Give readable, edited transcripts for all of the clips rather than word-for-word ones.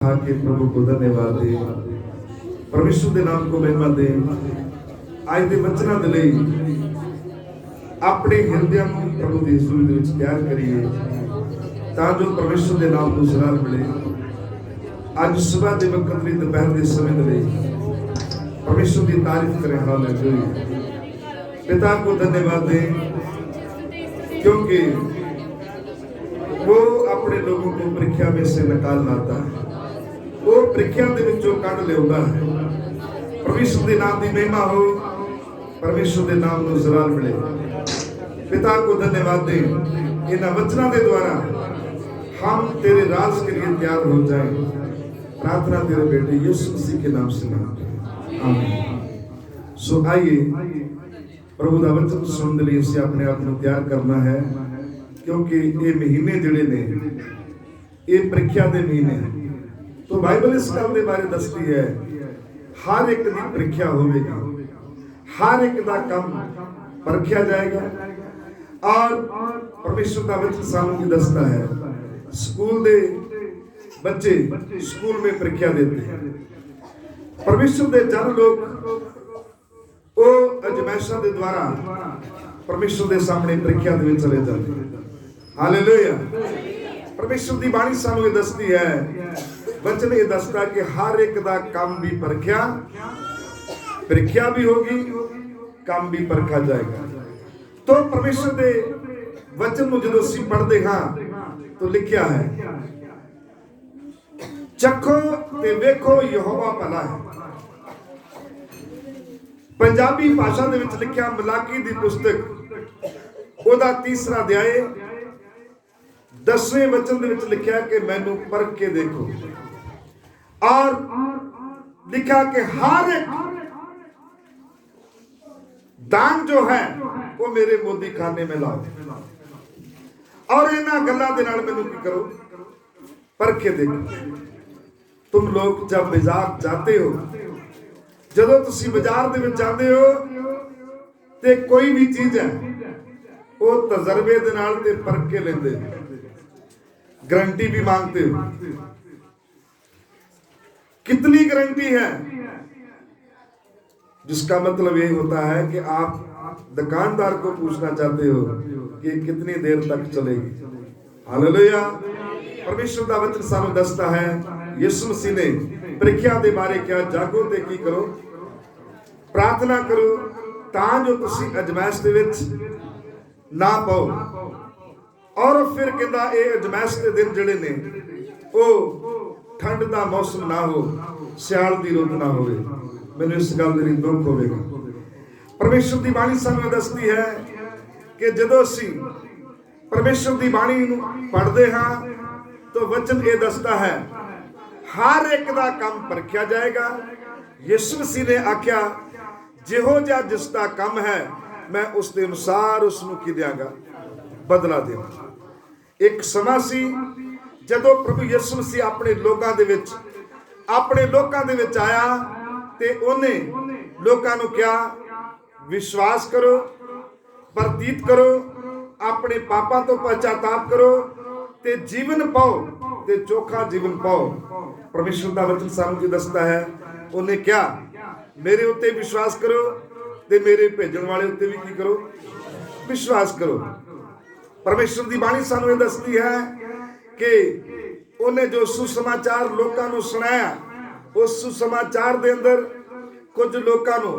के प्रभु को धन्यवाद दे, परमेश्वर के नाम को महिमा दे। आज के वचनों के लिए अपने हृदय को प्रभु की हज़ूरी में तैयार करिए ताकि परमेश्वर के नाम को सराहना मिले। आज सुबह के वक्त दोपहर के समय के लिए परमेश्वर की तारीफ करें। हालेलुया। पिता को धन्यवाद दें क्योंकि वो अपने लोगों को परीक्षा में से निकाल लाता है, वो परीक्षा के विचों कढ लियाउंदा है। परमेश्वर के नाम की महिमा हो, परमेश्वर के नाम को जलाल मिले। पिता को धन्यवाद दें, इन वचनों के द्वारा हम तेरे राज के लिए तैयार हो जाएं। प्रार्थना तेरे बेटे यीशु मसीह के नाम से मांगते हैं, आमीन। सो आइए प्रभु का वचन सुनने लिए इसे अपने आप को तैयार करना है, क्योंकि ये महीने जिहड़े ने ये परीक्षा के महीने हैं। तो बाइबल इस गल के बारे दसती है हर एक की परीक्षा होगी, हर एक का काम परखिया जाएगा। और परमेश्वर का वचन सानू की दसता है स्कूल दे बच्चे स्कूल में परीक्षा देते हैं। परमेश्वर के जन लोग वो अजमाइशों के द्वारा परमेश्वर के सामने परीक्षा में चले जाते हैं। हालेलुया। परमेश्वर की बाणी सानू ये दसती है, वचन ये दसता कि हर एक का काम भी परीक्षा भी होगी, काम भी परखा जाएगा। तो परमेश्वर के वचन को जो असीं पढ़ते हाँ तो लिखा है चखो ते वेखो यहोवा भला है। पंजाबी भाषा दे विच लिखिया मलाकी दी पुस्तक ओदा 3रा अध्याय 10वें वचन दे विच लिखिया कि मैनू परख के देखो। और लिखा कि हर एक दान जो है वो मेरे मोदी खाने में लाओ। और इन्हां गल्लां दे नाल मैनू की करो, परख के देखो। तुम लोग जब बाजार जाते हो, जदों तुसीं बाजार दे विच जांदे हो ते कोई भी चीज है वो तजर्बे दे नाल ते परख के लेंदे, गारंटी भी मांगते हो। कितनी गारंटी है, जिसका मतलब ये होता है कि आप दुकानदार को पूछना चाहते हो कि कितनी देर तक चलेगी। हालेलुया। परमेश्वर का वचन सानू दसता है यीशु मसीह ने परीक्षा के बारे क्या, जागो ते की करो, प्रार्थना करो तां जो तुसीं अजमाइश दे विच ना पाओ। और फिर कहंदा ये अजमाइश के दिन जिहड़े ने ओ ठंड का मौसम ना हो, सियाल की रुत ना हो। मैंने इस गल दे दुख होगा। परमेश्वर की बाणी सानू दसती है कि जदों असीं परमेश्वर की बाणी पढ़ते हाँ तो वचन ये दसता है हर एक का काम परखिया जाएगा। यीशु मसीह ने आख्या जिहो जिहा जिसका काम है मैं उसके अनुसार उसनूं की देंगा, बदला देवांगा। एक समा सी जदों प्रभु यीशु मसीह अपने लोगों दे विच आया ते उन्हें लोगों नूं क्या विश्वास करो, प्रतीत करो, अपने पापां तो पश्चाताप करो ते जीवन पाओ ते चोखा जीवन पाओ। परमेश्वर का वचन सानू दसता है उन्हें क्या मेरे उत्ते विश्वास करो ते मेरे भेजण वाले उत्ते भी की करो, विश्वास करो। परमेश्वर की बाणी सानू दसती है कि उन्हें जो सुसमाचार लोगों को सुनाया, उस सुसमाचार के अंदर कुछ लोगों को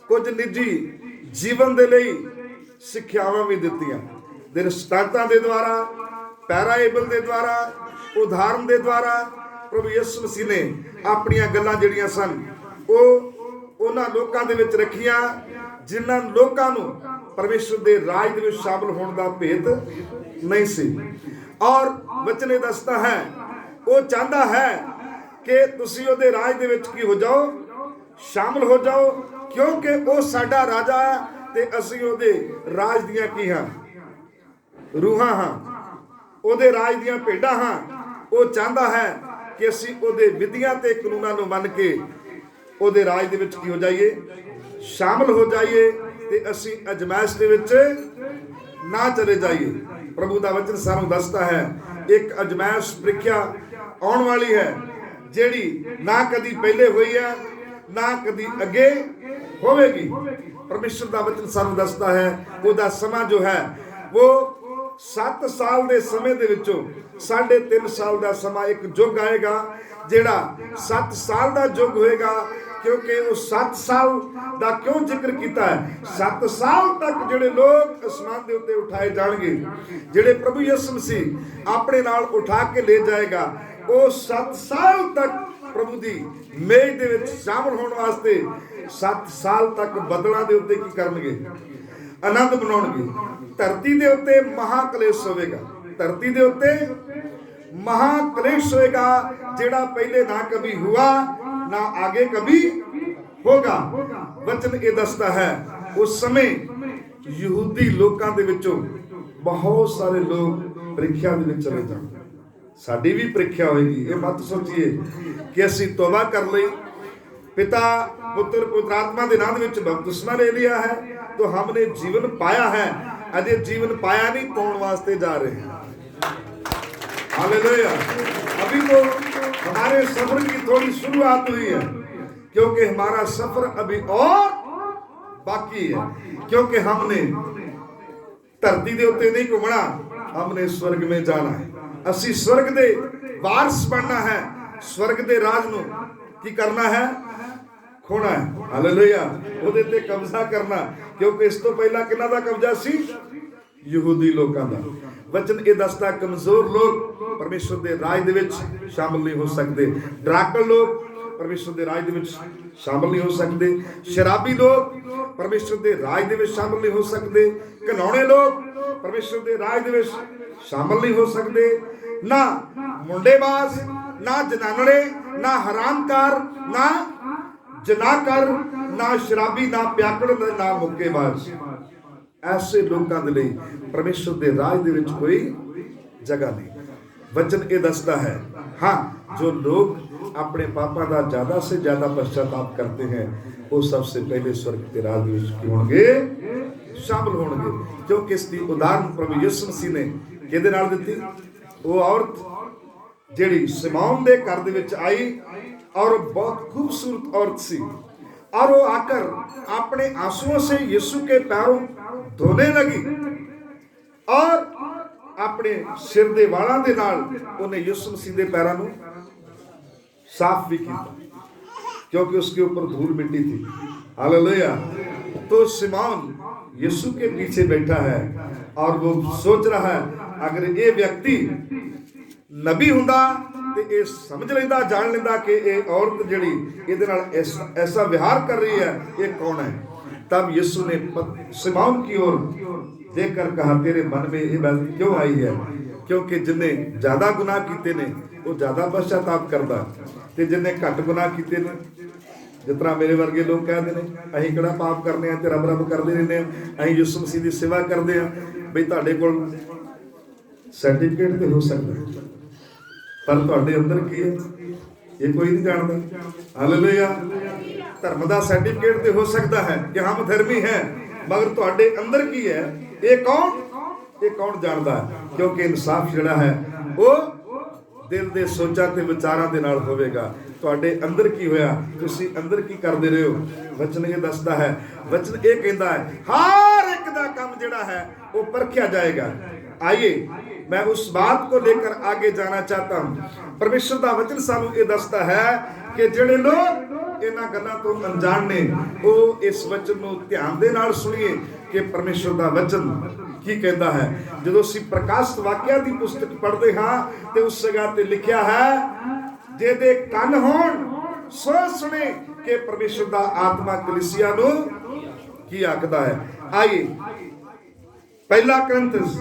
कुछ निजी जीवन के लिए सिक्ख्यावां भी दित्तियां, दृष्टांतां दे द्वारा, पैराएबल के द्वारा, उदाहरण के द्वारा। प्रभु यीशु मसीह ने अपनियां गल्लां जिहड़ियां सन वो उन्हां लोकां दे विच रखियां जिन्हां लोकां नूं परमेश्वर के राज दे विच शामिल होने का भेद नहीं सी। और वचन दसता है वो चाहता है कि तुसीं उहदे राज दे विच की हो जाओ, शामिल हो जाओ, क्योंकि वो साडा राजा है ते असीं उहदे राज दियां की हां, रूहां हां, उहदे राज दियां भेडां हां। वो चाहता है कि असीं उहदे विधियां ते कानूनां नूं मन के उहदे राज दे विच की हो जाइए, शामिल हो जाइए ते असीं अजमाइश दे विच ना चले जाइए। प्रभु का वचन सानू दसता है एक अजमाइश परीक्षा आने वाली है ਜਿਹੜੀ ਨਾ ਕਦੀ ਪਹਿਲੇ ਹੋਈ ਹੈ ਨਾ ਕਦੀ ਅੱਗੇ ਹੋਵੇਗੀ। ਪਰਮੇਸ਼ਰ ਦਾ ਵਚਨ ਸਾਨੂੰ ਦੱਸਦਾ ਹੈ ਉਹਦਾ ਸਮਾਂ ਜੋ ਹੈ ਉਹ 7 ਸਾਲ ਦੇ ਸਮੇਂ ਦੇ ਵਿੱਚੋਂ 3.5 ਸਾਲ ਦਾ ਸਮਾਂ ਇੱਕ ਯੁੱਗ ਆਏਗਾ, ਜਿਹੜਾ 7 ਸਾਲ ਦਾ ਯੁੱਗ ਹੋਏਗਾ। ਕਿਉਂਕਿ ਉਹ 7 ਸਾਲ ਦਾ ਕਿਉਂ ਜ਼ਿਕਰ ਕੀਤਾ ਹੈ? 7 ਸਾਲ ਤੱਕ ਜਿਹੜੇ ਲੋਕ ਅਸਮਾਨ ਦੇ ਉੱਤੇ ਉਠਾਏ ਜਾਣਗੇ, ਜਿਹੜੇ ਪ੍ਰਭੂ ਯਿਸੂ ਮਸੀਹ ਆਪਣੇ ਨਾਲ ਉਠਾ ਕੇ ਲੈ ਜਾਏਗਾ, ਉਹ 7 ਸਾਲ ਤੱਕ ਪ੍ਰਭੂ ਦੀ ਮੇਜ਼ ਦੇ ਵਿੱਚ ਸ਼ਾਮਲ ਹੋਣ ਵਾਸਤੇ 7 ਸਾਲ ਤੱਕ ਬੱਦਲਾਂ ਦੇ ਉੱਤੇ ਕੀ ਕਰਨਗੇ? ਆਨੰਦ ਮਨਾਉਣਗੇ। ਧਰਤੀ ਦੇ ਉੱਤੇ ਮਹਾਕਲੇਸ਼ ਹੋਵੇਗਾ, ਧਰਤੀ ਦੇ ਉੱਤੇ महाक्लेश होएगा, जेड़ा पहले ना कभी हुआ ना आगे कभी होगा। वचन ये दसता है उस समय यहूदी लोकां दे विचों बहुत सारे लोग परीक्षा दे विच चले जाण। साडी भी परीक्षा होएगी। ये मत सोचिए कि असीं तौबा कर लई, पिता पुत्र पवित्र आत्मा दे नाम दे विच बपतिस्मा ले लिया है तो हमने जीवन पाया है। अजे जीवन पाया नहीं, पाउण वास्ते जा रहे हैं। हालेलुया। अभी तो हमारे सफर की थोड़ी शुरुआत हुई है, क्योंकि हमारा सफर अभी और बाकी है। क्योंकि हमने धरती के उत्ते नहीं घूमना, हमने स्वर्ग में जाना है। असी स्वर्ग दे वारिस बनना है, स्वर्ग दे राज नूं की करना है? खोना है। हालेलुया। उहदे ते कब्जा करना, क्योंकि इस तो पहला किन्हां दा कब्जा सी? यहूदी लोकां दा। वचन ये दसदा कमजोर लोग परमेश्वर के राज दे विच शामिल नहीं हो सकते, डराकल लोग परमेश्वर के राज दे विच शामिल नहीं हो सकते, शराबी लोग परमेश्वर के राज दे विच शामिल नहीं हो सकते, घिनौने लोग परमेश्वर के राज दे विच शामिल नहीं हो सकते। ना मुंडेबाज, ना जनानड़े, ना हरामकार, ना जनाकर, ना शराबी, ना प्याकड़, ना मुक्केबाज। ऐसे लोगों के लिए परमेश्वर के राज दे विच कोई जगह नहीं। वचन ये दसता है हाँ, जो लोग अपने पापा का ज्यादा से ज्यादा पश्चाताप करते हैं वो सबसे पहले स्वर्ग के राज में होंगे, शामिल होंगे। क्योंकि इसकी उदाहरण प्रभु यीशु मसीह ने किहदे नाल दित्ती? वो औरत जिहड़ी सिमौन दे घर दे विच आई और बहुत खूबसूरत औरत सी, और वो आकर अपने आंसुओं से यीशु के पैरों धोने लगी और अपने सिर दे वालों दे नाल उन्हें यीशु मसीह दे पैरों को साफ भी किया, क्योंकि उसके ऊपर धूल मिट्टी थी। हालेलुया। तो सिमौन यीशु के पीछे बैठा है और वो सोच रहा है अगर ये व्यक्ति नबी हुंदा ते ये समझ लेंदा, जान लेंदा कि ये औरत जिहड़ी इहदे नाल ऐसा व्यवहार कर रही है, ये कौन है। तब यीशु ने सिमौन की ओर देखकर कहा तेरे मन में ये बात क्यों आई है? क्योंकि जिन्हें ज्यादा गुनाह किए ने वो ज्यादा पश्चाताप करता, ते जिन्हें घट गुनाह किए ने, जितना मेरे वर्गे लोग कहते हैं असीं किहड़ा पाप करने हैं ते रब रब करते रहने हैं, असीं यीशु मसीह की सेवा करते हैं। बई तुहाडे कोल सर्टिफिकेट तो हो सकता है, पर तुहाडे अंदर की है ये कोई नहीं जानता। हालेलुया। धर्म का सर्टिफिकेट तो हो सकता है कि हम धर्मी हैं, मगर तुहाडे अंदर की है ये कौन जानता है? क्योंकि इंसाफ जिहड़ा है वो दिल दे सोचां ते विचारां दे नाल होवेगा। तुहाडे अंदर की होया, तुसीं अंदर की करदे रहे हो। वचन ये दसदा है, वचन ये कहता है हर एक दा काम जिहड़ा है वो परखिया जाएगा। आइए मैं उस बात को लेकर आगे जाना चाहता हूं। परमेश्वर का वचन सानू ये दसता है कि जिहड़े लोग इन्हां गल्लां तो अनजान ने वो इस वचन नूं ध्यान दे नाल सुनिए कि परमेश्वर का वचन की कहता है। जदों असीं प्रकाशित वाक्या की पुस्तक पढ़ते हाँ तो उस जगह ते लिखिया है जेदे कन होण सो सुने कि परमेश्वर का आत्मा कलीसिया नूं की आखदा है। आइए पहला करंथिस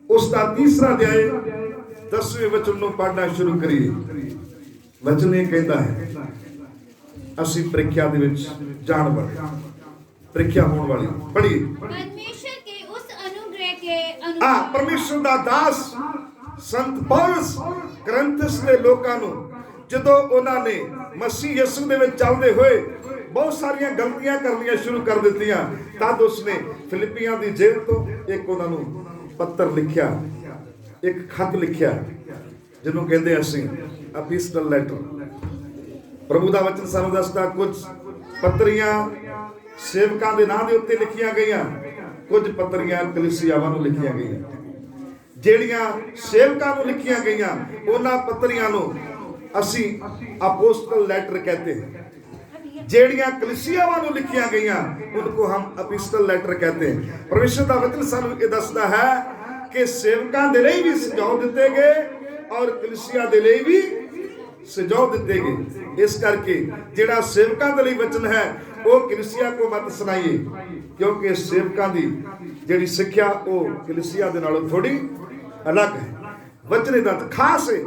उसका 3रा अध्याय 10वें वचन नूं पढ़ना शुरू करिए। वचन ये कहता है असीं प्रीख्या दे विच जाण वाले, प्रीख्या होने वाली पढ़िए। परमेश्वर के उस अनुग्रह के अनुसार परमेश्वर दा दास संत पौलुस करंथिस दे लोकां नूं जदों उन्हां ने मसीह यीशु दे विच चलदे होए बहुत सारियां गलतियां करनियां शुरू कर दित्तियां, तद उसने फिलिपियां दी जेल तो एक उन्हां नूं पत्र लिखिया, एक खत लिखिया जिन्हों कहते असीं ਐਪੀਸਟਲ ਲੈਟਰ। ਪ੍ਰਭੂ ਦਾ ਵਚਨ ਸਾਨੂੰ ਦੱਸਦਾ ਕੁਝ ਪੱਤਰੀਆਂ ਸੇਵਕਾਂ ਦੇ ਨਾਂ ਦੇ ਉੱਤੇ ਲਿਖੀਆਂ ਗਈਆਂ, ਕੁਝ ਪੱਤਰੀਆਂ ਕਲੀਸਿਆਵਾਂ ਨੂੰ ਲਿਖੀਆਂ ਗਈਆਂ। ਜਿਹੜੀਆਂ ਸੇਵਕਾਂ ਨੂੰ ਲਿਖੀਆਂ ਗਈਆਂ ਉਹਨਾਂ ਪੱਤਰੀਆਂ ਨੂੰ ਅਸੀਂ ਅਪੋਸਟਲ ਲੈਟਰ कहते हैं। ਜਿਹੜੀਆਂ ਕਲੀਸਿਆਵਾਂ ਨੂੰ ਲਿਖੀਆਂ ਗਈਆਂ ਉनको हम एपिस्टल ਲੈਟਰ कहते हैं। ਪਰਮੇਸ਼ਰ ਦਾ ਵਚਨ ਸਾਨੂੰ ਇਹ ਦੱਸਦਾ ਹੈ ਕਿ ਸੇਵਕਾਂ ਦੇ ਲਈ ਵੀ ਸੁਝਾਅ ਦਿੱਤੇ ਗਏ ਔਰ ਕਲੀਸਿਆ ਦੇ ਲਈ ਵੀ ਸੁਝਾਅ ਦਿੱਤੇ ਗਏ। ਇਸ ਕਰਕੇ ਜਿਹੜਾ ਸੇਵਕਾਂ ਦੇ ਲਈ ਵਚਨ ਹੈ ਉਹ ਕਲੀਸਿਆ ਕੋ ਮਤ ਸੁਣਾਈਏ, ਕਿਉਂਕਿ ਸੇਵਕਾਂ ਦੀ ਜਿਹੜੀ ਸਿੱਖਿਆ ਉਹ ਕਲੀਸਿਆ ਦੇ ਨਾਲੋਂ ਥੋੜੀ ਅਲੱਗ ਹੈ। ਵਚਨ ਦਾ ਖਾਸ ਹੈ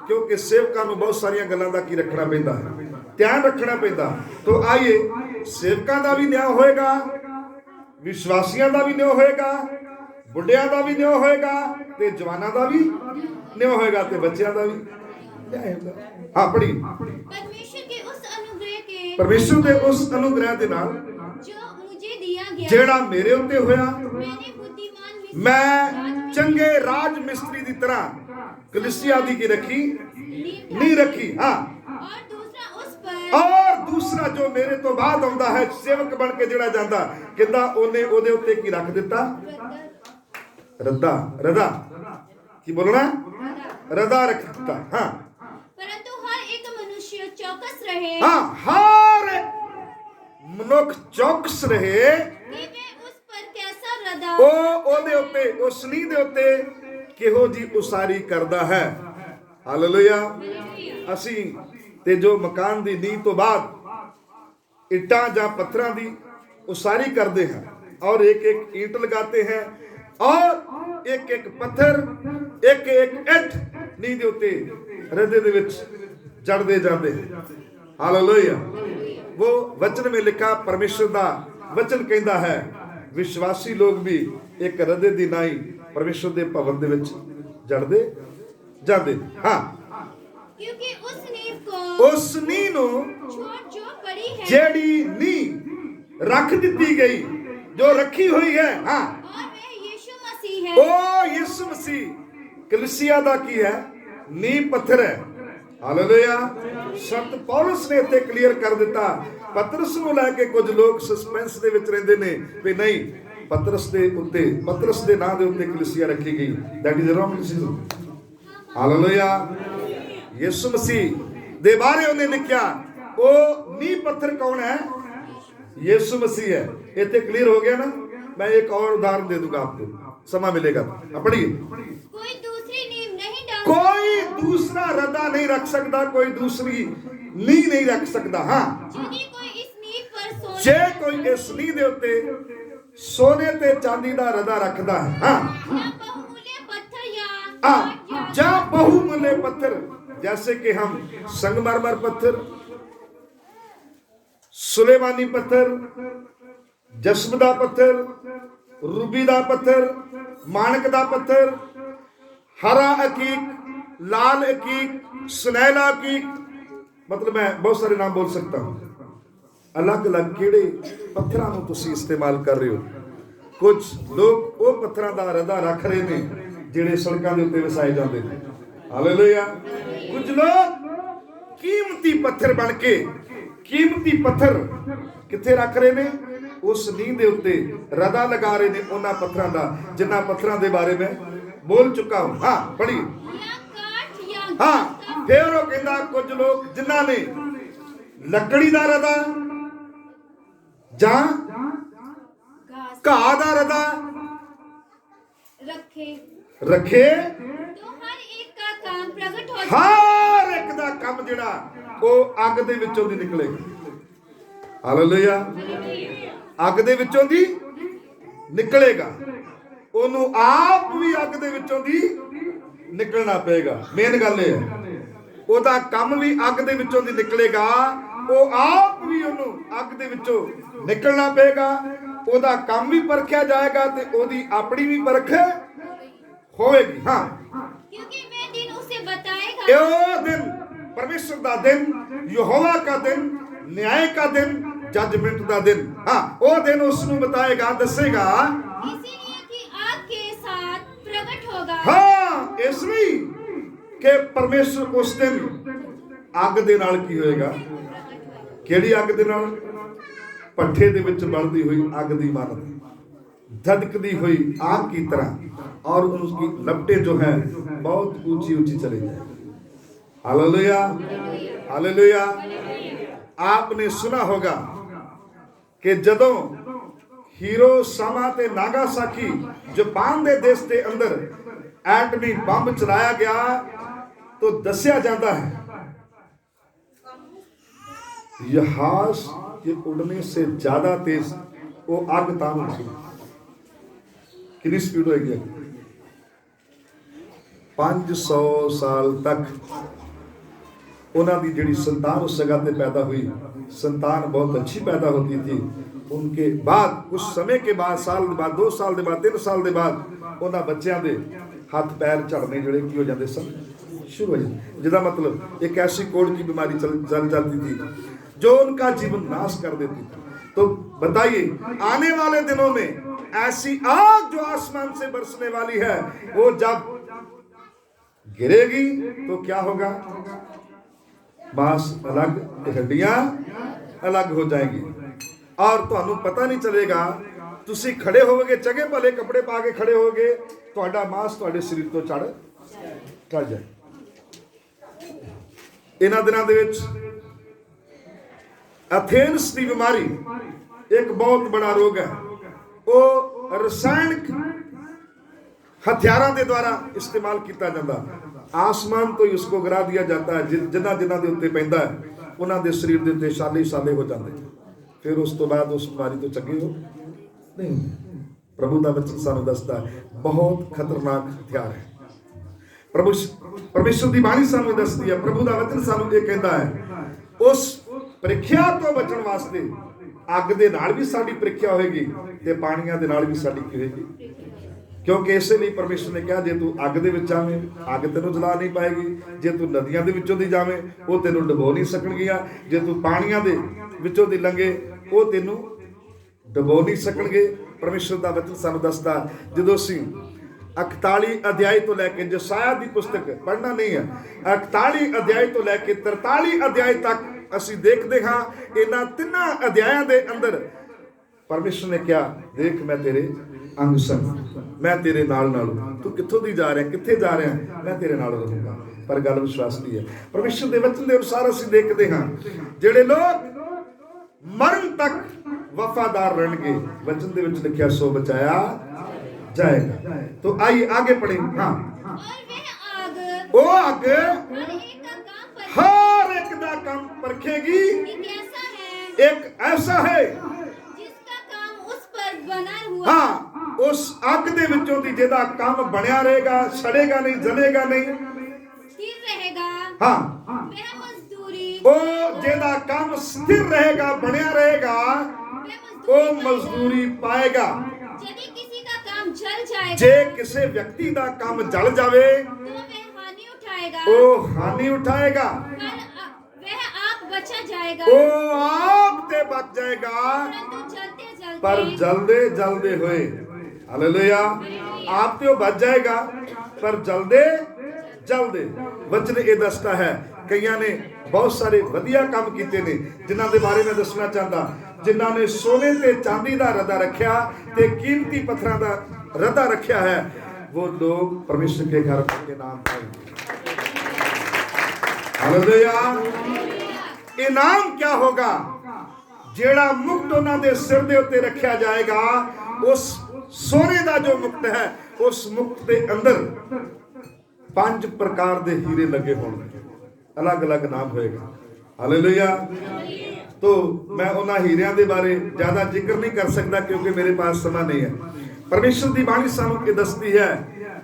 ਕਿਉਂਕਿ ਸੇਵਕਾਂ ਨੂੰ ਬਹੁਤ ਸਾਰੀਆਂ ਗੱਲਾਂ ਦਾ ਕੀ ਰੱਖਣਾ ਪੈਂਦਾ ਹੈ, ਧਿਆਨ ਰੱਖਣਾ ਪੈਂਦਾ। तो आइए ਸੇਵਕਾਂ ਦਾ ਵੀ ਨਿਆਂ ਹੋਏਗਾ, ਵਿਸ਼ਵਾਸੀਆਂ ਦਾ ਵੀ ਨਿਆਂ ਹੋਏਗਾ, ਬੁੱਢਿਆਂ ਦਾ ਵੀ ਨਿਆਂ ਹੋਏਗਾ ਤੇ ਜਵਾਨਾਂ ਦਾ ਵੀ ਨਿਆਂ ਹੋਏਗਾ ਤੇ ਬੱਚਿਆਂ ਦਾ ਵੀ ਨਿਆਂ ਹੋਏਗਾ। ਹਾਂ ਪੜੀ। परमेश्वर के उस अनुग्रह के ਪਰਮੇਸ਼ਰ ਦੇ ਉਸ ਅਨੁਗ੍ਰਹਿ ਦੇ ਨਾਲ जो मुझे दिया गया, ਜਿਹੜਾ ਮੇਰੇ ਉੱਤੇ ਹੋਇਆ, मैंने बुद्धिमान मिस्र ਮੈਂ ਚੰਗੇ ਰਾਜ ਮਿਸਤਰੀ ਦੀ ਤਰ੍ਹਾਂ ਕਲੀਸਿਆ ਦੀ ਕੀ ਰੱਖੀ ਨਹੀਂ ਰੱਖੀ। ਹਾਂ और दूसरा उस पर ਔਰ ਦੂਸਰਾ ਜੋ ਮੇਰੇ ਤੋਂ ਬਾਅਦ ਆਉਂਦਾ ਹੈ ਸੇਵਕ ਬਣ ਕੇ ਜਿਹੜਾ ਜਾਂਦਾ ਕਹਿੰਦਾ ਉਹਨੇ ਉਹਦੇ ਉੱਤੇ ਕੀ ਰੱਖ ਦਿੱਤਾ? ਰੱਦਾ। ਰਦਾ ਕੀ ਬੋਲਣਾ? ਰਦਾ ਰੱਖ ਦਿੱਤਾ। ਹਾਂ परंतु हर एक मनुष्य चौकस रहे ਹਾਂ ਹਰ ਮਨੁੱਖ ਚੌਕਸ ਰਹੇ कि वे उस पर कैसा रदा ਉਹ ਉਹਦੇ ਉੱਤੇ ਉਸ ਨੀਂਹ ਦੇ ਉੱਤੇ ਕਿਹੋ ਜੀ ਉਸਾਰੀ ਕਰਦਾ ਹੈ। ਹਾਲੇਲੂਇਆ। ਅਸੀਂ ਤੇ ਜੋ ਮਕਾਨ ਦੀ ਨੀਂਹ ਤੋਂ ਬਾਅਦ ਇੱਟਾਂ ਜਾਂ ਪੱਥਰਾਂ ਦੀ ਉਸਾਰੀ ਕਰਦੇ हैं और एक एक ईंट लगाते हैं और एक एक पत्थर एक एक ईंट नींह ਦੇ ਉੱਤੇ ਰੱਦੇ ਦੇ ਵਿੱਚ ਜੜਦੇ ਜਾਂਦੇ हैं। हालेलुया। वो वचन में लिखा परमेश्वर ਦਾ ਵਚਨ ਕਹਿੰਦਾ ਹੈ ਵਿਸ਼ਵਾਸੀ ਲੋਕ ਵੀ ਇੱਕ ਰੱਦੇ ਦੀ ਨਾਈ ਪਰਮੇਸ਼ਰ ਦੇ ਭਵਨ ਦੇ ਵਿੱਚ ਜੜਦੇ ਜਾਂਦੇ। ਹਾਂ क्योंकि उस नींव को ਉਸ ਨੀਂਹ ਨੂੰ छोड़ जो पड़ी है ਜਿਹੜੀ ਨੀਂਹ ਰੱਖ ਦਿੱਤੀ ਗਈ ਜੋ ਰੱਖੀ ਹੋਈ ਹੈ। ਹਾਂ और वह यीशु मसीह है। ਉਹ ਯਿਸੂ ਮਸੀਹ ਕਲੀਸਿਆ ਦਾ ਕੀ ਹੈ? ਨੀਂਹ ਪੱਥਰ ਹੈ। ਹਾਲੇਲੂਇਆ। ਸੰਤ ਪੌਲਸ ਨੇ ਇੱਥੇ ਕਲੀਅਰ ਕਰ ਦਿੱਤਾ। ਪਤਰਸ ਨੂੰ ਲੈ ਕੇ ਕੁਝ ਲੋਕ ਸਸਪੈਂਸ ਦੇ ਵਿੱਚ ਰਹਿੰਦੇ ਨੇ ਵੀ ਨਹੀਂ ਪਤਰਸ ਦੇ ਉੱਤੇ ਪਤਰਸ ਦੇ ਨਾਂ ਦੇ ਉੱਤੇ ਕਲੀਸਿਆ ਰੱਖੀ ਗਈ। That is wrong decision. Hallelujah. ਯਿਸੂ ਮਸੀਹ ਦੇ ਬਾਰੇ ਉਹਨੇ ਲਿਖਿਆ ਉਹ ਨੀਂਹ ਪੱਥਰ ਕੌਣ ਹੈ? यीशु मसीह है। इतने क्लियर हो गया ना। मैं एक और उदाहरण दे दूंगा आपको, समय मिलेगा। पढ़िए। कोई दूसरी नींव नहीं डाल कोई दूसरा रदा नहीं रख सकता, कोई दूसरी नींव नहीं रख सकता। हाँ यदि कोई इस नींव पर सोने जे कोई इस नींव दे उत्ते सोने ते चांदी दा रदा रखदा है। हाँ या बहुमूल्य पत्थर या जा बहुमूल्य पत्थर जैसे कि हम संगमरमर पत्थर, सुलेमानी पत्थर, जस्म दा पत्थर, रूबी दा पत्थर, मानक दा पत्थर, हरा अकीक, लाल अकीक, सुनैला अकीक, मतलब मैं बहुत सारे नाम बोल सकता हूं। अलग अलग किहड़े पत्थरां नूं तुसीं इस्तेमाल कर रहे हो। कुछ लोग वो पत्थरां दा रदा रख रहे ने जिहड़े सड़कां दे उत्ते वसाए जांदे ने। हालेलुया। कुछ लोग कीमती पत्थर बन के कीमती पत्थर किथे रख रहे ने? उस नींह दे उत्ते रदा लगा रहे ने उन्हां पत्थरां दा जिन्हां पत्थरां दे बारे में बोल चुका हूं। हाँ पढ़ी। या काठ या हाँ फिर वो कहंदा कुछ लोग जिन्हां ने लकड़ी दा रदा जां घास घाह दा रदा रखे तो हर एक का काम प्रगट हो हर एक दा काम जिहड़ा ਉਹ ਅੱਗ ਦੇ ਵਿੱਚੋਂ ਦੀ ਨਿਕਲੇਗਾ। ਹਾਲੇਲੂਇਆ। ਅੱਗ ਦੇ ਵਿੱਚੋਂ ਦੀ ਨਿਕਲੇਗਾ। ਉਹਨੂੰ ਆਪ ਵੀ ਅੱਗ ਦੇ ਵਿੱਚੋਂ ਦੀ ਨਿਕਲਣਾ ਪਏਗਾ। ਮੇਨ ਗੱਲ ਇਹ ਹੈ ਉਹਦਾ ਕੰਮ ਵੀ ਅੱਗ ਦੇ ਵਿੱਚੋਂ ਦੀ ਨਿਕਲੇਗਾ। ਉਹ ਆਪ ਵੀ ਉਹਨੂੰ ਅੱਗ ਦੇ ਵਿੱਚੋਂ ਨਿਕਲਣਾ ਪਏਗਾ। ਉਹਦਾ ਕੰਮ ਵੀ ਪਰਖਿਆ ਜਾਏਗਾ ਤੇ ਉਹਦੀ ਆਪਣੀ ਵੀ ਪਰਖ ਹੋਵੇਗੀ। ਹਾਂ क्योंकि वह दिन उसे बताएगा ਇਹ ਦਿਨ परमेश्वर का दिन, यहोवा का दिन, न्याय का दिन, जजमेंट का दिन। हाँ वो दिन उसको बताएगा, दसेगा। इसीलिए कि आग के साथ प्रकट होगा। हाँ इसलिए ਕਿ ਪਰਮੇਸ਼ਰ ਉਸ ਦਿਨ ਅੱਗ ਦੇ ਨਾਲ ਕੀ ਹੋਏਗਾ? ਕਿਹੜੀ ਅੱਗ ਦੇ ਨਾਲ? ਪੱਠੇ ਦੇ ਵਿੱਚ ਬਲਦੀ ਹੋਈ ਅੱਗ ਦੀ ਮਾਨਤ, धधकती हुई आग की तरह, और उसकी लपटें जो है बहुत ऊंची ऊंची चली जाएगी। Hallelujah, hallelujah. आपने सुना होगा कि जदों हिरोशिमा ते नागासाकी जापान दे देश के अंदर एटमी बम चलाया गया तो दसिया जाता है जहाज के उड़ने से ज्यादा तेज वो आग तान उठी। कितनी स्पीड होगी? 500 साल तक उन्होंने जिहड़ी संतान उस जगह पे पैदा हुई, संतान बहुत अच्छी पैदा होती थी। उनके बाद कुछ समय के बाद, साल के बाद, 2 साल के बाद, 3 साल के बाद उन्होंने बच्चों के हथ पैर झड़ने जोड़े की हो जाते सन, शुरू हो जाते, जिसका मतलब एक ऐसी कोढ़ की बीमारी चल जाती थी जो उनका जीवन नाश कर देती थी। तो बताइए, आने वाले दिनों में ऐसी आग जो आसमान से बरसने वाली है, वो जब गिरेगी तो क्या होगा? मांस अलग, हड्डियां अलग हो जाएंगी, और तुहानू पता नहीं चलेगा। तुसी खड़े होवोगे, चंगे भले कपड़े पा के खड़े होगे, तुहाडा मांस तुहाडे शरीर तो चढ़ जाए। इन्हां दिनां दे विच एथेंस की बीमारी एक बहुत बड़ा रोग है। वो रसायनिक हथियारों के द्वारा इस्तेमाल किया जाता। आसमान तो ही उसको गिरा दिया जाता है। जिन्हां जिन्हां दे उत्ते पैंदा है उन्हां दे शरीर दे उत्ते शाले शाले हो जाते, फिर उस तो बाद उस बीमारी तो चंगे हो नहीं। प्रभु का वचन सानू दसदा है बहुत खतरनाक हथियार है। परमेश्वर की बाणी सानू दसदी है, प्रभु का वचन सानू ये कहता है उस ਪ੍ਰੀਖਿਆ ਤੋਂ ਬਚਣ ਵਾਸਤੇ ਅੱਗ ਦੇ ਨਾਲ ਵੀ ਸਾਡੀ ਪ੍ਰੀਖਿਆ ਹੋਏਗੀ ਤੇ ਪਾਣੀਆਂ ਦੇ ਨਾਲ ਵੀ ਸਾਡੀ ਕੀ ਹੋਏਗੀ। ਕਿਉਂਕਿ ਇਸੇ ਲਈ ਪਰਮੇਸ਼ਰ ਨੇ ਕਿਹਾ ਜੇ ਤੂੰ ਅੱਗ ਦੇ ਵਿੱਚ ਆਵੇਂ ਅੱਗ ਤੈਨੂੰ ਜਲਾ ਨਹੀਂ ਪਾਏਗੀ, ਜੇ ਤੂੰ ਨਦੀਆਂ ਦੇ ਵਿੱਚੋਂ ਦੀ ਜਾਵੇਂ ਉਹ ਤੈਨੂੰ ਡੁਬੋ ਨਹੀਂ ਸਕਣਗੀਆਂ, ਜੇ ਤੂੰ ਪਾਣੀਆਂ ਦੇ ਵਿੱਚੋਂ ਦੀ ਲੰਘੇ ਉਹ ਤੈਨੂੰ ਡੁਬੋ ਨਹੀਂ ਸਕਣਗੇ। ਪਰਮੇਸ਼ਰ ਦਾ ਵਚਨ ਸਾਨੂੰ ਦੱਸਦਾ ਜਦੋਂ ਅਸੀਂ 41 ਅਧਿਆਇ ਤੋਂ ਲੈ ਕੇ ਯਸਾਇਆ ਦੀ ਪੁਸਤਕ ਪੜ੍ਹਨਾ ਨਹੀਂ ਹੈ, 41 ਅਧਿਆਇ ਤੋਂ ਲੈ ਕੇ 43 ਅਧਿਆਇ ਤੱਕ ਅਸੀਂ ਦੇਖਦੇ ਹਾਂ ਇਹਨਾਂ ਤਿੰਨਾਂ ਅਧਿਆਇਆਂ ਦੇ ਅੰਦਰ ਪਰਮੇਸ਼ਰ ਨੇ ਕਿਹਾ ਦੇਖ ਮੈਂ ਤੇਰੇ ਅੰਗ ਸੰਗ, ਮੈਂ ਤੇਰੇ ਨਾਲ ਨਾਲ, ਤੂੰ ਕਿੱਥੋਂ ਦੀ ਜਾ ਰਿਹਾ, ਕਿੱਥੇ ਜਾ ਰਿਹਾ, ਮੈਂ ਤੇਰੇ ਨਾਲ ਰਹੂੰਗਾ। ਪਰ ਗੱਲ ਵਿਸ਼ਵਾਸ ਦੀ ਹੈ। ਪਰਮੇਸ਼ਰ ਦੇ ਵਚਨ ਦੇ ਅਨੁਸਾਰ ਅਸੀਂ ਦੇਖਦੇ ਹਾਂ ਜਿਹੜੇ ਲੋਕ ਮਰਨ ਤੱਕ ਵਫਾਦਾਰ ਰਹਿਣਗੇ, ਵਚਨ ਦੇ ਵਿੱਚ ਲਿਖਿਆ ਸੋ ਬਚਾਇਆ जाएगा। तो आइए आगे पढ़े। हाँ, वो आग हर एक दा काम परखेगी। एक ऐसा है जिसका काम उस पर बना हुआ। हाँ, उस आग दे विचों दी जेदा काम बनया रहेगा, सड़ेगा नहीं, जलेगा नहीं, स्थिर रहेगा। हाँ, वह मजदूरी, वो जेदा काम स्थिर रहेगा, बनया रहेगा, वो मजदूरी पाएगा। यदि किसी का काम जल जाएगा, जे किसी व्यक्ति का काम जल जावे तो वह हानि उठाएगा, वो हानि उठाएगा, वह आप बचा जाएगा, वो आप ते बच जाएगा, परंतु जलते पर जलदे जलदे हुए। हालेलुया। आप तो बच जाएगा पर जलदे जलदे। वचन ये दसता है कईयां ने बहुत सारे वधिया काम कीते ने जिन्हां दे बारे में दसना चाहता, जिन्हां ने सोने ते चांदी दा रदा रखिया ते कीमती पत्थरां दा रदा रखिया है, वो लोग परमेश्वर के घर के नाम पाएंगे। हालेलुया। इनाम क्या होगा? जेड़ा मुक्त उन्हां दे सिर दे उत्ते रखिया जाएगा, उस सोने दा जो मुक्त है, उस मुक्त दे अंदर 5 प्रकार दे हीरे लगे होंगे, अलग अलग नाम होएगा। हालेलुया। तो मैं उन्हां हीरियां दे बारे ज्यादा जिक्र नहीं कर सकता क्योंकि मेरे पास समय नहीं है। परमेश्वर दी बाणी सानू ये दसदी है,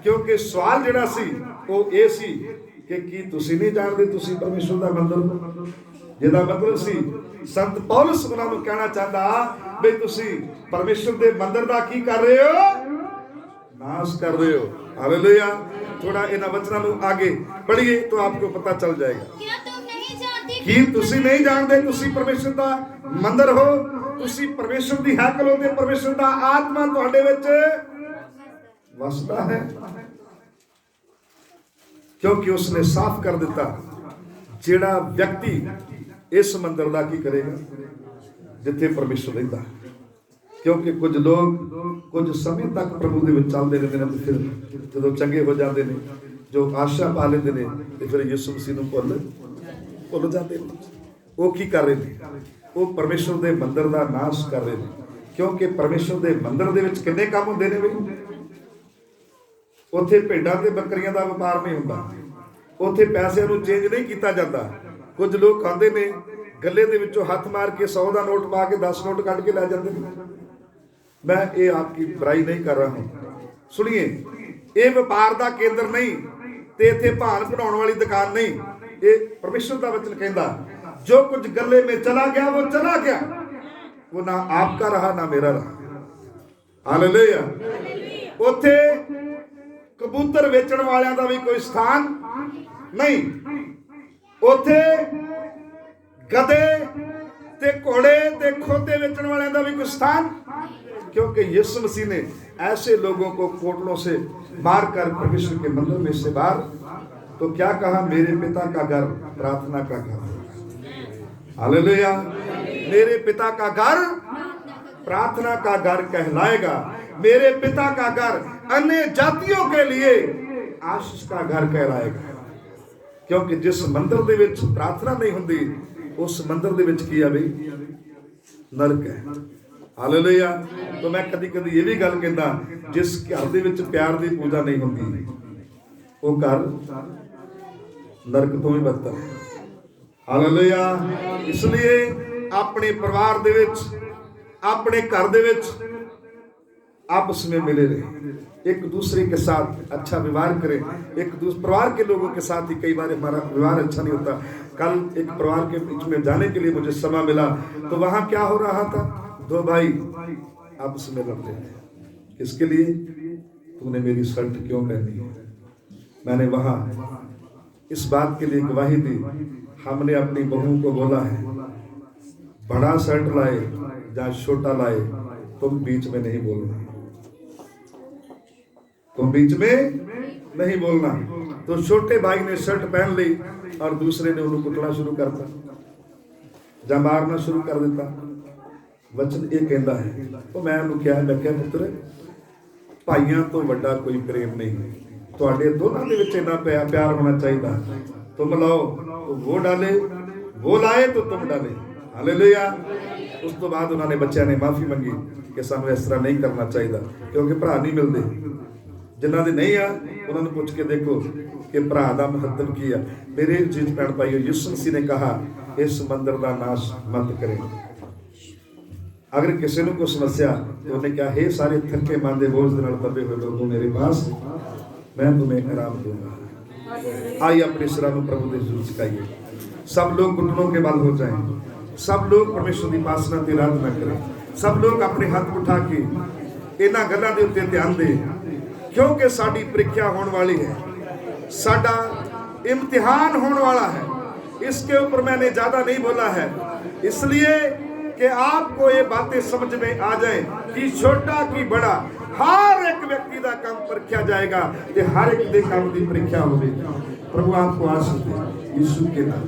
क्योंकि सवाल जिहड़ा सी वो ये सी कि की तुसीं नहीं जानदे तुसीं परमेश्वर दा मंदिर हो। जिहदा मतलब सी संत पौलुस उन्हां नूं कहना चाहता भी तुसीं परमेश्वर दे मंदिर दा की कर रहे हो? नाश कर रहे हो। हालेलुया। थोड़ा इन्हां वचनां नूं आगे पढ़िए तो आपको पता चल जाएगा। कि तुसी नहीं जानते तुसी परमेश्वर दा मंदिर हो, तुसी परमेश्वर दी हैकल हो ते परमेश्वर दा आत्मा तुहाडे विच वसदा है। क्योंकि उसने साफ कर दिता ਜਿਹੜਾ ਵਿਅਕਤੀ ਇਸ ਮੰਦਰ ਦਾ ਕੀ ਕਰੇਗਾ ਜਿੱਥੇ ਪਰਮੇਸ਼ਰ ਰਹਿੰਦਾ। ਕਿਉਂਕਿ ਕੁਝ ਲੋਕ ਕੁਝ ਸਮੇਂ ਤੱਕ ਪ੍ਰਭੂ ਦੇ ਵਿੱਚ ਚੱਲਦੇ ਰਹਿੰਦੇ ਨੇ, ਫਿਰ ਜਦੋਂ ਚੰਗੇ ਹੋ ਜਾਂਦੇ ਨੇ, ਜੋ ਆਸ਼ਾ ਪਾ ਲੈਂਦੇ ਨੇ, ਤੇ ਫਿਰ ਯਿਸੂ ਮਸੀਹ ਨੂੰ ਭੁੱਲ ਜਾਂਦੇ ਨੇ। ਉਹ ਕੀ ਕਰ ਰਹੇ ਨੇ? ਉਹ ਪਰਮੇਸ਼ਰ ਦੇ ਮੰਦਰ ਦਾ ਨਾਸ਼ ਕਰ ਰਹੇ ਨੇ। ਕਿਉਂਕਿ ਪਰਮੇਸ਼ਰ ਦੇ ਮੰਦਰ ਦੇ ਵਿੱਚ ਕਿੰਨੇ ਕੰਮ ਹੁੰਦੇ ਨੇ ਬਈ? ਉੱਥੇ ਭੇਡਾਂ ਤੇ ਬੱਕਰੀਆਂ ਦਾ ਵਪਾਰ ਨਹੀਂ ਹੁੰਦਾ, ਉੱਥੇ ਪੈਸਿਆਂ ਨੂੰ ਚੇਂਜ ਨਹੀਂ ਕੀਤਾ ਜਾਂਦਾ। ਕੁਝ ਲੋਕ ਆਉਂਦੇ ਨੇ, ਗੱਲੇ ਦੇ ਵਿੱਚੋਂ ਹੱਥ ਮਾਰ ਕੇ 100 ਦਾ ਨੋਟ ਪਾ ਕੇ 10 ਨੋਟ ਕੱਢ ਕੇ ਲੈ ਜਾਂਦੇ ਨੇ। मैं ये आपकी बुराई नहीं कर रहा हूं, सुनिए, ये व्यापार का केंद्र नहीं, ते इत्थे भान बनाने वाली दुकान नहीं। ये परमेश्वर का वचन कहता जो कुछ गले में चला गया वो चला गया, वो ना आपका रहा ना मेरा रहा। हालेलुया। उत्थे कबूतर बेचण वालियां दा भी कोई स्थान नहीं, उत्थे गधे ते घोड़े ते खोते बेचण वालियां दा भी कोई स्थान। क्योंकि यीशु मसीह ने ऐसे लोगों को कोटलों से मारकर परमेश्वर के मंदिर में से बाहर, तो क्या कहा? मेरे पिता का घर प्रार्थना का घर। हालेलुया। मेरे पिता का घर प्रार्थना का घर कहलाएगा। मेरे पिता का घर अन्य जातियों के लिए आशीष का घर कहलाएगा। क्योंकि जिस मंदिर दे विच प्रार्थना नहीं हुंदी, उस मंदिर दे विच की है बई? नरक है। हालेलुया। तो मैं कदी कदी ये भी गल कहता, जिस घर दे विच प्यार दी पूजा नहीं हुंदी, वो घर नरक तो भी बदतर है। हालेलुया। इसलिए अपने परिवार दे विच, अपने घर दे विच आपस में मिले रहे, एक दूसरे के साथ अच्छा व्यवहार करें। एक दूसरे परिवार के लोगों के साथ ही कई बार हमारा व्यवहार अच्छा नहीं होता। कल एक परिवार के बीच में जाने के लिए मुझे समय मिला, तो वहां क्या हो रहा था? दो भाई आपस में लड़ रहे थे। किसके लिए? तूने मेरी शर्ट क्यों पहनी है? मैंने वहां इस बात के लिए गवाही दी। हमने अपनी बहू को बोला है, बड़ा शर्ट लाए या छोटा लाए, तुम बीच में नहीं बोलना, तुम बीच में नहीं बोलना। तो छोटे भाई ने शर्ट पहन ली और दूसरे ने उन्हें कुटना शुरू करता या मारना शुरू कर देता। वचन ये कहता है, तो मैं उन्हें क्या लग्या, पुत्र भाइयों तो वड्डा कोई प्रेम नहीं, तुहाडे दोनों के विच इन्ना प्यार होना चाहिए। तुम लाओ तो वो डाले, वो लाए तो तुम डाले। हालेलुया। उस तो बाद उन्होंने बच्चों ने माफ़ी मंगी कि सानू इस तरह नहीं करना चाहिए, क्योंकि भरा नहीं मिलते। जिन्हों के नहीं आ उन्होंने पूछ के देखो कि भरा का महत्व की है। मेरे जीत भैन भाइयों, यीशु मसीह ने कहा इस मंदिर का नाश मत करें। अगर किसी को कोई समस्या, तो उन्हें क्या, हे सारे थके मांदे बोझ दे नाल दबे हुए लोगों मेरे पास, मैं तुम्हें आराम दूंगा। आइए अपने सिरां नूं प्रभु दे हज़ूर झुकाइए। सब लोग घुटनों के बल हो जाएं, सब लोग परमेश्वर की उपासना ते आराधना करें, सब लोग अपने हाथ उठा के इन्हां गल्लां दे उत्ते ध्यान दें, क्योंकि साडी परीक्षा होने वाली है, साडा इम्तिहान होने वाला है। इसके ऊपर मैंने ज़्यादा नहीं बोला है, इसलिए कि आपको ये बातें समझ में आ जाए कि छोटा कि बड़ा हर एक व्यक्ति का काम परखिया जाएगा, हर एक दे काम की परीक्षा होगी। प्रभु आपको आशीष दे, यीशु के नाम।